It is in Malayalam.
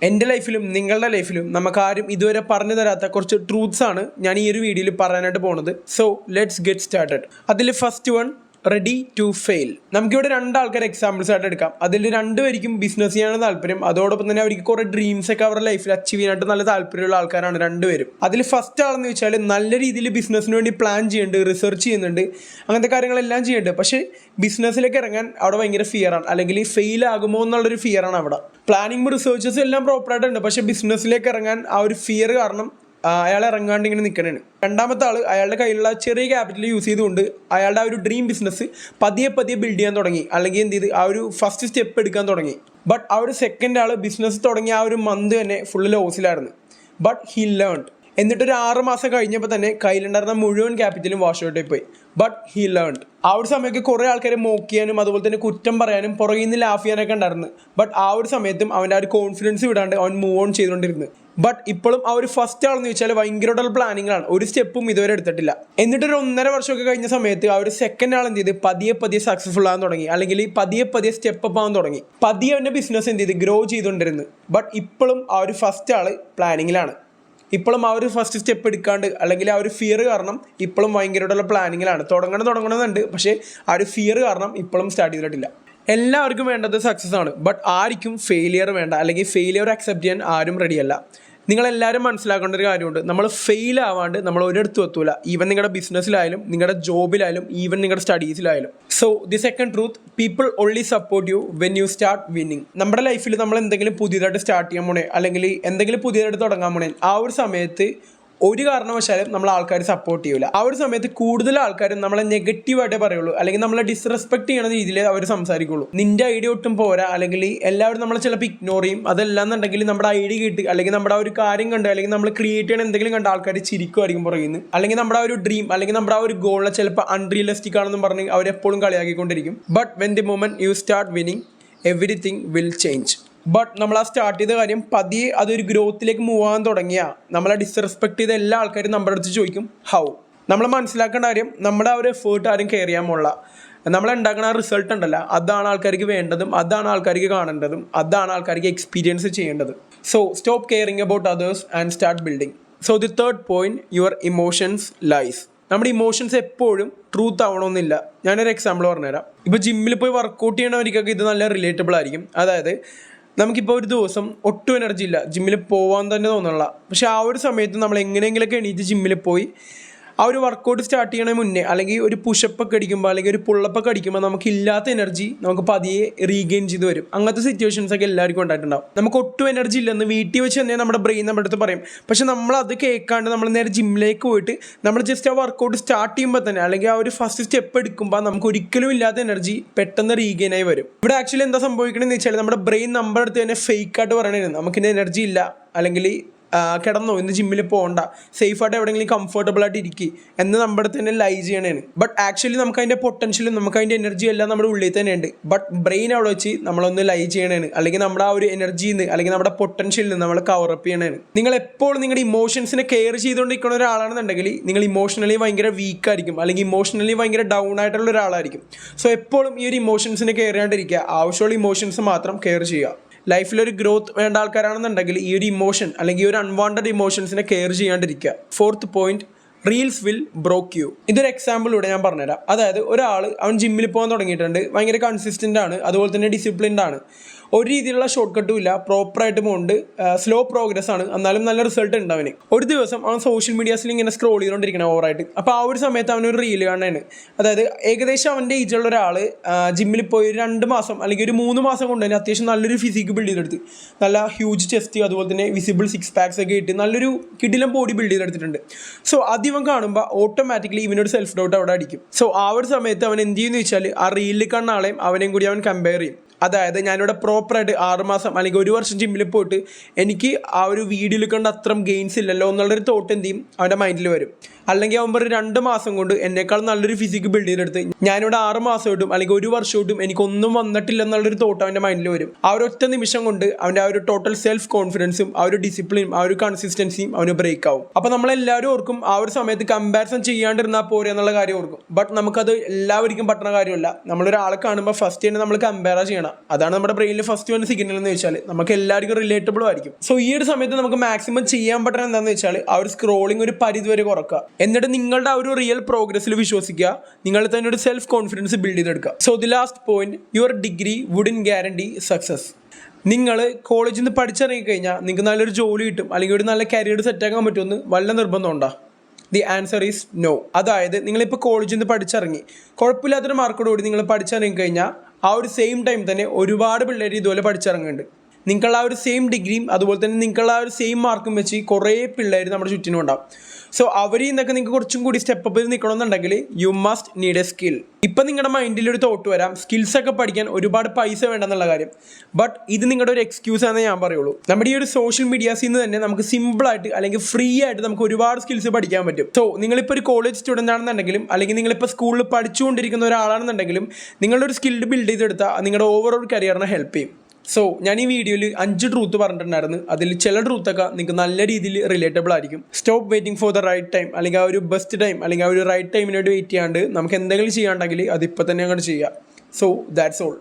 എൻ്റെ ലൈഫിലും നിങ്ങളുടെ ലൈഫിലും നമുക്കാരും ഇതുവരെ പറഞ്ഞു തരാത്ത കുറച്ച് ട്രൂത്ത്സ് ആണ് ഞാൻ ഈ ഒരു വീഡിയോയിൽ പറയാനായിട്ട് പോകുന്നത്. So let's get started. അതിൽ first one, ready to fail. നമുക്കിവിടെ രണ്ടാൾക്കാർ എക്സാമ്പിൾസ് ആയിട്ട് എടുക്കാം. അതിൽ രണ്ടുപേർക്കും ബിസിനസ് ചെയ്യാനാണ് താല്പര്യം. അതോടൊപ്പം തന്നെ അവർക്ക് കുറേ ഡ്രീംസ് ഒക്കെ അവരുടെ ലൈഫിൽ അച്ചീവ് ചെയ്യാനായിട്ട് നല്ല താല്പര്യമുള്ള ആൾക്കാരാണ് രണ്ടുപേരും. അതിൽ ഫസ്റ്റ് ആളെന്ന് വെച്ചാൽ നല്ല രീതിയിൽ ബിസിനസ്സിന് വേണ്ടി പ്ലാൻ ചെയ്യുന്നുണ്ട്, റിസർച്ച് ചെയ്യുന്നുണ്ട്, അങ്ങനത്തെ കാര്യങ്ങളെല്ലാം ചെയ്യുന്നുണ്ട്. പക്ഷേ ബിസിനസ്സിലേക്ക് ഇറങ്ങാൻ അവിടെ ഭയങ്കര ഫിയറാണ്, അല്ലെങ്കിൽ ഫെയിൽ ആകുമോ എന്നുള്ളൊരു ഫിയറാണ് അവിടെ. പ്ലാനിങ് റിസർച്ചസ് എല്ലാം പ്രോപ്പറായിട്ടുണ്ട്, പക്ഷേ ബിസിനസ്സിലേക്ക് ഇറങ്ങാൻ ആ ഒരു ഫിയർ കാരണം അയാൾ ഇറങ്ങാണ്ട് ഇങ്ങനെ നിൽക്കണേണ്. രണ്ടാമത്തെ ആൾ അയാളുടെ കയ്യിലുള്ള ചെറിയ ക്യാപിറ്റൽ യൂസ് ചെയ്തുകൊണ്ട് അയാളുടെ ആ ഒരു ഡ്രീം ബിസിനസ് പതിയെ ബിൽഡ് ചെയ്യാൻ തുടങ്ങി, അല്ലെങ്കിൽ എന്ത് ചെയ്ത് ആ ഒരു ഫസ്റ്റ് സ്റ്റെപ്പ് എടുക്കാൻ തുടങ്ങി. ബട്ട് ആ ഒരു സെക്കൻഡ് ആൾ ബിസിനസ് തുടങ്ങിയ ആ ഒരു മന്ത് തന്നെ ഫുള്ള് ലോസിലായിരുന്നു. But he learned. എന്നിട്ടൊരു 6 മാസം കഴിഞ്ഞപ്പോൾ തന്നെ കയ്യിലുണ്ടായിരുന്ന മുഴുവൻ ക്യാപിറ്റലും വാഷ് ഔട്ടായി പോയി. But he learned. ആ ഒരു സമയമൊക്കെ കുറേ ആൾക്കാരെ മോക്ക് ചെയ്യാനും അതുപോലെ തന്നെ കുറ്റം പറയാനും പുറകിൽ നിന്ന് ലാഫ് ചെയ്യാനൊക്കെ ഉണ്ടായിരുന്നു. ബട്ട് ആ ഒരു സമയത്തും അവൻ്റെ ആ ഒരു കോൺഫിഡൻസ് വിടാണ്ട് അവൻ മൂവ് ഓൺ ചെയ്തുകൊണ്ടിരുന്നു. ബട്ട് ഇപ്പോഴും ആ ഒരു ഫസ്റ്റ് ആളെന്ന് വെച്ചാൽ ഭയങ്കരമായിട്ടുള്ള പ്ലാനിങ്ങാണ്, ഒരു സ്റ്റെപ്പും ഇതുവരെ എടുത്തിട്ടില്ല. എന്നിട്ടൊരു 1.5 വർഷമൊക്കെ കഴിഞ്ഞ സമയത്ത് ആ ഒരു സെക്കൻഡ് ആൾ എന്ത് ചെയ്ത് പതിയെ സക്സസ്ഫുൾ ആകാൻ തുടങ്ങി, അല്ലെങ്കിൽ പതിയെ സ്റ്റെപ്പ് അപ്പ് ആകാൻ തുടങ്ങി. പതിയെ അവൻ്റെ ബിസിനസ് എന്ത് ചെയ്ത് ഗ്രോ ചെയ്തുകൊണ്ടിരുന്നു. ബട്ട് ഇപ്പോഴും ആ ഒരു ഫസ്റ്റ് ആൾ പ്ലാനിങ്ങിലാണ്. ഇപ്പോഴും ആ ഒരു ഫസ്റ്റ് സ്റ്റെപ്പ് എടുക്കാണ്ട്, അല്ലെങ്കിൽ ആ ഒരു ഫിയർ കാരണം ഇപ്പോഴും ഭയങ്കരമായിട്ടുള്ള പ്ലാനിങ്ങിലാണ്. തുടങ്ങണമെന്നുണ്ട്, പക്ഷേ ആ ഒരു ഫിയർ കാരണം ഇപ്പോഴും സ്റ്റാർട്ട് ചെയ്തിട്ടില്ല. എല്ലാവർക്കും വേണ്ടത് സക്സസ് ആണ്, ബട്ട് ആർക്കും ഫെയിലിയർ വേണ്ട, അല്ലെങ്കിൽ ഫെയിലിയർ അക്സെപ്റ്റ് ചെയ്യാൻ ആരും റെഡിയല്ല. നിങ്ങളെല്ലാവരും മനസ്സിലാക്കേണ്ട ഒരു കാര്യമുണ്ട്, നമ്മൾ ഫെയിൽ ആവാണ്ട് നമ്മൾ ഒരിടത്തും എത്തൂല. ഈവൻ നിങ്ങളുടെ ബിസിനസ്സിലായാലും നിങ്ങളുടെ ജോബിലായാലും ഈവൻ നിങ്ങളുടെ സ്റ്റഡീസിലായാലും. So the second truth, people only support you when you start winning. നമ്മുടെ ലൈഫിൽ നമ്മൾ എന്തെങ്കിലും പുതിയതായിട്ട് സ്റ്റാർട്ട് ചെയ്യാൻ പോണേ, അല്ലെങ്കിൽ എന്തെങ്കിലും പുതിയതായിട്ട് തുടങ്ങാൻ പോണേ, ആ ഒരു സമയത്ത് ഒരു കാരണവശാലും നമ്മൾ ആൾക്കാർ സപ്പോർട്ട് ചെയ്യില്ല. ആ ഒരു സമയത്ത് കൂടുതൽ ആൾക്കാരും നമ്മളെ നെഗറ്റീവായിട്ടേ പറയുള്ളൂ, അല്ലെങ്കിൽ നമ്മളെ ഡിസ്റെസ്പെക്ട് ചെയ്യുന്ന രീതിയിൽ അവർ സംസാരിക്കുള്ളൂ. നിന്റെ ഐഡിയ ഒട്ടും പോരാ, അല്ലെങ്കിൽ എല്ലാവരും നമ്മളെ ചിലപ്പോൾ ഇഗ്നോർ ചെയ്യും. അതല്ലാന്നുണ്ടെങ്കിൽ നമ്മുടെ ഐഡിയ കിട്ടി, അല്ലെങ്കിൽ നമ്മുടെ ആ ഒരു കാര്യം കണ്ട്, അല്ലെങ്കിൽ നമ്മൾ ക്രിയേറ്റ് ചെയ്യണ എന്തെങ്കിലും കണ്ട് ആൾക്കാർ ചിരിക്കുമായിരിക്കും പറയുന്നത്. അല്ലെങ്കിൽ നമ്മുടെ ആ ഒരു ഡ്രീം, അല്ലെങ്കിൽ നമ്മുടെ ആ ഒരു ഗോളിനെ ചിലപ്പോൾ അൺറിയലിസ്റ്റിക് ആണെന്ന് പറഞ്ഞ് അവരെപ്പോഴും കളിയാക്കിക്കൊണ്ടിരിക്കും. But when the moment you start winning, everything will change. But നമ്മൾ ആ സ്റ്റാർട്ട് ചെയ്ത കാര്യം പതിയെ അതൊരു ഗ്രോത്തിലേക്ക് മൂവ് ആകാൻ തുടങ്ങിയാൽ നമ്മളെ ഡിസ്റെസ്പെക്ട് ചെയ്ത എല്ലാ ആൾക്കാരും നമ്മുടെ അടുത്ത് ചോദിക്കും ഹൗ. നമ്മൾ മനസ്സിലാക്കേണ്ട കാര്യം, നമ്മുടെ ആ ഒരു എഫേർട്ട് ആരും കെയർ ചെയ്യാൻ പോലുള്ള, നമ്മളുണ്ടാക്കുന്ന ആ റിസൾട്ട് ഉണ്ടല്ലോ, അതാണ് ആൾക്കാർക്ക് വേണ്ടതും, അതാണ് ആൾക്കാർക്ക് കാണേണ്ടതും, അതാണ് ആൾക്കാർക്ക് എക്സ്പീരിയൻസ് ചെയ്യേണ്ടത്. So stop caring about others and start building. So the third point, your emotions lies. നമ്മുടെ ഇമോഷൻസ് എപ്പോഴും ട്രൂത്ത് ആവണമെന്നില്ല. ഞാനൊരു എക്സാമ്പിൾ പറഞ്ഞുതരാം. ഇപ്പോൾ ജിമ്മിൽ പോയി വർക്കൗട്ട് ചെയ്യണവർക്കൊക്കെ ഇത് നല്ല റിലേറ്റബിൾ ആയിരിക്കും. അതായത് നമുക്കിപ്പോൾ ഒരു ദിവസം ഒട്ടും എനർജി ഇല്ല, ജിമ്മിൽ പോകാൻ തന്നെ തോന്നുന്നില്ല. പക്ഷേ ആ ഒരു സമയത്ത് നമ്മൾ എങ്ങനെയെങ്കിലുമൊക്കെ എണീറ്റ് ജിമ്മിൽ പോയി ആ ഒരു വർക്കൗട്ട് സ്റ്റാർട്ട് ചെയ്യണ മുന്നേ, അല്ലെങ്കിൽ ഒരു പുഷപ്പൊക്കെ അടിക്കുമ്പോൾ, അല്ലെങ്കിൽ ഒരു പുള്ളപ്പൊക്കെ അടിക്കുമ്പോൾ നമുക്കില്ലാത്ത എനർജി നമുക്ക് പതിയെ റീഗെയിൻ ചെയ്ത് വരും. അങ്ങനത്തെ സിറ്റുവേഷൻസ് ഒക്കെ എല്ലാവർക്കും ഉണ്ടായിട്ടുണ്ടാവും. നമുക്ക് ഒട്ടും എനർജി ഇല്ലെന്ന് വീട്ടിൽ വെച്ച് തന്നെ നമ്മുടെ ബ്രെയിൻ നമ്മുടെ അടുത്ത് പറയും. പക്ഷെ നമ്മൾ അത് കേൾക്കാണ്ട് നമ്മൾ നേരെ ജിമ്മിലേക്ക് പോയിട്ട് നമ്മൾ ജസ്റ്റ് ആ വർക്കൗട്ട് സ്റ്റാർട്ട് ചെയ്യുമ്പോൾ തന്നെ, അല്ലെങ്കിൽ ആ ഒരു ഫസ്റ്റ് സ്റ്റെപ്പ് എടുക്കുമ്പോൾ നമുക്ക് ഒരിക്കലും ഇല്ലാത്ത എനർജി പെട്ടെന്ന് റീഗെയിൻ ആയി വരും. ഇവിടെ ആക്ച്വലി എന്താ സംഭവിക്കണമെന്ന് വെച്ചാൽ, നമ്മുടെ ബ്രെയിൻ നമ്മുടെ അടുത്ത് തന്നെ ഫേക്കായിട്ട് പറയണത് നമുക്കിന് എനർജി ഇല്ല, അല്ലെങ്കിൽ കിടന്നോ, ഇന്ന് ജിമ്മിൽ പോകണ്ട, സേഫായിട്ട് എവിടെയെങ്കിലും കംഫർട്ടബിൾ ആയിട്ട് ഇരിക്കുക എന്ന് നമ്മുടെ അടുത്ത് തന്നെ ലൈ ചെയ്യണേണ്. ബട്ട് ആക്ച്വലി നമുക്ക് അതിൻ്റെ പൊട്ടൻഷ്യലും നമുക്ക് അതിൻ്റെ എനർജി എല്ലാം നമ്മുടെ ഉള്ളിൽ തന്നെ ഉണ്ട്. ബട്ട് ബ്രെയിൻ അവിടെ വെച്ച് നമ്മളൊന്ന് ലൈ ചെയ്യണേണ്, അല്ലെങ്കിൽ നമ്മുടെ ആ ഒരു എനർജിയിൽ നിന്ന്, അല്ലെങ്കിൽ നമ്മുടെ പൊട്ടൻഷ്യലിൽ നിന്ന് നമ്മൾ കവറപ്പ് ചെയ്യണേണ്. നിങ്ങൾ എപ്പോഴും നിങ്ങളുടെ ഇമോഷൻസിനെ കെയർ ചെയ്തുകൊണ്ടിരിക്കുന്ന ഒരാളാണെന്നുണ്ടെങ്കിൽ നിങ്ങൾ ഇമോഷണലി ഭയങ്കര വീക്കായിരിക്കും, അല്ലെങ്കിൽ ഇമോഷണലി ഭയങ്കര ഡൗൺ ആയിട്ടുള്ള ഒരാളായിരിക്കും. സോ എപ്പോഴും ഈ ഒരു ഇമോഷൻസിനെ കെയർ ചെയ്യാണ്ടിരിക്കുക, ആവശ്യമുള്ള ഇമോഷൻസ് മാത്രം കെയർ ചെയ്യുക. ലൈഫിലൊരു ഗ്രോത്ത് വേണ്ട ആൾക്കാരാണെന്നുണ്ടെങ്കിൽ ഈ ഒരു ഇമോഷൻ, അല്ലെങ്കിൽ ഈ ഒരു അൺവാണ്ടഡ് ഇമോഷൻസിനെ കെയർ ചെയ്യാണ്ടിരിക്കുക. Fourth point, reels will broke you. ഇതൊരു എക്സാമ്പിളിലൂടെ ഞാൻ പറഞ്ഞുതരാം. അതായത് അവൻ ജിമ്മിൽ പോകാൻ തുടങ്ങിയിട്ടുണ്ട്, ഭയങ്കര കൺസിസ്റ്റൻ്റ് ആണ്, അതുപോലെ തന്നെ ഡിസിപ്ലിൻഡ് ആണ്, ഒരു രീതിയിലുള്ള ഷോർട്ട് കട്ടും ഇല്ല, പ്രോപ്പറായിട്ട് പോകുന്നുണ്ട്, സ്ലോ പ്രോഗ്രസ് ആണ്, എന്നാലും നല്ല റിസൾട്ട് ഉണ്ട് അവന്. ഒരു ദിവസം അവൻ സോഷ്യൽ മീഡിയാസിൽ ഇങ്ങനെ സ്ക്രോൾ ചെയ്തുകൊണ്ടിരിക്കണം ഓവറായിട്ട്. അപ്പോൾ ആ ഒരു സമയത്ത് അവനൊരു റീൽ കാണാനാണ്. അതായത് ഏകദേശം അവൻ്റെ ഏജുള്ള ഒരാൾ ജിമ്മിൽ പോയി 2 മാസം അല്ലെങ്കിൽ ഒരു 3 മാസം കൊണ്ട് തന്നെ അത്യാവശ്യം നല്ലൊരു ഫിസിക്ക് ബിൽഡ് ചെയ്തെടുത്ത്, നല്ല ഹ്യൂജ് ചെസ്റ്റ്, അതുപോലെ തന്നെ വിസിബിൾ 6 പാക്സ് ഒക്കെ ഇട്ട് നല്ലൊരു കിടിലം ബോഡി ബിൽഡ് ചെയ്തെടുത്തിട്ടുണ്ട്. സോ അതിവൻ കാണുമ്പോൾ ഓട്ടോമാറ്റിക്കലി ഇവനൊരു സെൽഫ് ഡൗട്ട് അവിടെ അടിക്കും. സോ ആ ഒരു സമയത്ത് അവൻ എന്ത് ചെയ്യുമെന്ന് വെച്ചാൽ, ആ റീലിൽ കാണുന്ന ആളെയും അവനെയും കൂടി അവൻ കമ്പയർ ചെയ്യും. അതായത് ഞാനിവിടെ പ്രോപ്പറായിട്ട് 6 മാസം അല്ലെങ്കിൽ 1 വർഷം ജിമ്മിൽ പോയിട്ട് എനിക്ക് ആ ഒരു വീഡിയോയിൽ കണ്ട അത്രയും ഗെയിൻസ് ഇല്ലല്ലോ എന്നുള്ളൊരു തോട്ട് എന്ത് ചെയ്യും അവൻ്റെ മൈൻഡിൽ വരും. അല്ലെങ്കിൽ അവൻ ഒരു 2 മാസം കൊണ്ട് എന്നേക്കാൾ നല്ലൊരു ഫിസിക്ക് ബിൽഡ് ചെയ്തെടുത്ത് ഞാനിവിടെ 6 മാസമായിട്ടും അല്ലെങ്കിൽ 1 വർഷമായിട്ടും എനിക്കൊന്നും വന്നിട്ടില്ല എന്നുള്ളൊരു തോട്ട് അവൻ്റെ മൈൻഡിൽ വരും. ആ ഒരു ഒറ്റ നിമിഷം കൊണ്ട് അവൻ്റെ ആ ഒരു ടോട്ടൽ സെൽഫ് കോൺഫിഡൻസും ആ ഒരു ഡിസിപ്ലിനും ആ ഒരു കൺസിസ്റ്റൻസിയും അവന് ബ്രേക്ക് ആവും. അപ്പോൾ നമ്മളെല്ലാവരും ഓർക്കും ആ ഒരു സമയത്ത് കമ്പാരിസൺ ചെയ്യാണ്ടിരുന്നാൽ പോരെ എന്നുള്ള കാര്യം ഓർക്കും. ബട്ട് നമുക്കത് എല്ലാവർക്കും പറ്റുന്ന കാര്യമല്ല. നമ്മളൊരാളെ കാണുമ്പോൾ ഫസ്റ്റ് തന്നെ നമ്മൾ കമ്പയർ ചെയ്യണം. ചെയ്യണം. അതാണ് നമ്മുടെ ബ്രെയിനിൽ ഫസ്റ്റ് വൺ സിഗ്നൽ എന്ന് വെച്ചാൽ നമുക്ക് എല്ലാവർക്കും റിലേറ്റബിളും ആയിരിക്കും. സോ ഈ ഒരു സമയത്ത് നമുക്ക് മാക്സിമം ചെയ്യാൻ പറ്റുന്നത് എന്താണെന്ന് വെച്ചാൽ ആ ഒരു സ്ക്രോളിംഗ് ഒരു പരിധി വരെ കുറക്കുക. എന്നിട്ട് നിങ്ങളുടെ ആ ഒരു റിയൽ പ്രോഗ്രസ്സിൽ വിശ്വസിക്കുക. നിങ്ങൾ തന്നെ ഒരു സെൽഫ് കോൺഫിഡൻസ് ബിൽഡ് ചെയ്തെടുക്കുക. So the last point, your degree wouldn't guarantee success. നിങ്ങൾ കോളേജിൽ നിന്ന് പഠിച്ചിറങ്ങിക്കഴിഞ്ഞാൽ നിങ്ങൾക്ക് നല്ലൊരു ജോലി കിട്ടും അല്ലെങ്കിൽ ഒരു നല്ല കരിയർ സെറ്റാക്കാൻ പറ്റുമെന്ന് വല്ല നിർബന്ധമുണ്ടോ? The answer is no. അതായത് നിങ്ങളിപ്പോൾ കോളേജിൽ നിന്ന് പഠിച്ചിറങ്ങി കുഴപ്പമില്ലാത്തൊരു മാർക്കോടുകൂടി നിങ്ങൾ പഠിച്ചിറങ്ങി കഴിഞ്ഞാൽ ആ ഒരു സെയിം ടൈം തന്നെ ഒരുപാട് പിള്ളേർ ഇതുപോലെ പഠിച്ചിറങ്ങുന്നുണ്ട്. നിങ്ങളുടെ ആ ഒരു സെയിം ഡിഗ്രിയും അതുപോലെ തന്നെ നിങ്ങളുടെ ആ ഒരു സെയിം മാർക്കും വെച്ച് കുറേ പിള്ളേർ നമ്മുടെ ചുറ്റിനും ഉണ്ടാവും. സോ അവരിൽ നിന്നൊക്കെ നിങ്ങൾക്ക് കുറച്ചും കൂടി സ്റ്റെപ്പ് അപ്പ് ചെയ്ത് നിൽക്കണമെന്നുണ്ടെങ്കിൽ you must need a skill. ഇപ്പം നിങ്ങളുടെ മൈൻഡിൽ ഒരു തോട്ട് വരാം, സ്കിൽസൊക്കെ പഠിക്കാൻ ഒരുപാട് പൈസ വേണ്ടെന്നുള്ള കാര്യം. ബട്ട് ഇത് നിങ്ങളുടെ ഒരു എക്സ്ക്യൂസ് ആണെന്ന് ഞാൻ പറയുള്ളൂ. നമ്മുടെ ഈ ഒരു സോഷ്യൽ മീഡിയാസിൽ നിന്ന് തന്നെ നമുക്ക് സിമ്പിളായിട്ട് അല്ലെങ്കിൽ ഫ്രീ ആയിട്ട് നമുക്ക് ഒരുപാട് സ്കിൽസ് പഠിക്കാൻ പറ്റും. സോ നിങ്ങളിപ്പോൾ ഒരു കോളേജ് സ്റ്റുഡൻ്റ് ആണെന്നുണ്ടെങ്കിലും അല്ലെങ്കിൽ നിങ്ങളിപ്പോൾ സ്കൂളിൽ പഠിച്ചുകൊണ്ടിരിക്കുന്ന ഒരാളാണെന്നുണ്ടെങ്കിലും നിങ്ങളുടെ ഒരു സ്കിൽ ബിൽഡ് ചെയ്തെടുത്താൽ നിങ്ങളുടെ ഓവറോൾ കരിയറിനെ ഹെൽപ്പ് ചെയ്യും. സോ ഞാൻ ഈ വീഡിയോയിൽ 5 ട്രൂത്ത് പറഞ്ഞിട്ടുണ്ടായിരുന്നു. അതിൽ ചില ട്രൂത്തൊക്കെ നിങ്ങൾക്ക് നല്ല രീതിയിൽ റിലേറ്റബിൾ ആയിരിക്കും. Stop waiting for the right time, അല്ലെങ്കിൽ ആ ഒരു ബെസ്റ്റ് ടൈം അല്ലെങ്കിൽ ആ ഒരു റൈറ്റ് ടൈമിനായിട്ട് വെയിറ്റ് ചെയ്യാണ്ട് നമുക്ക് എന്തെങ്കിലും ചെയ്യാണ്ടെങ്കിൽ അതിപ്പോൾ തന്നെ അങ്ങോട്ട് ചെയ്യുക. So that's all.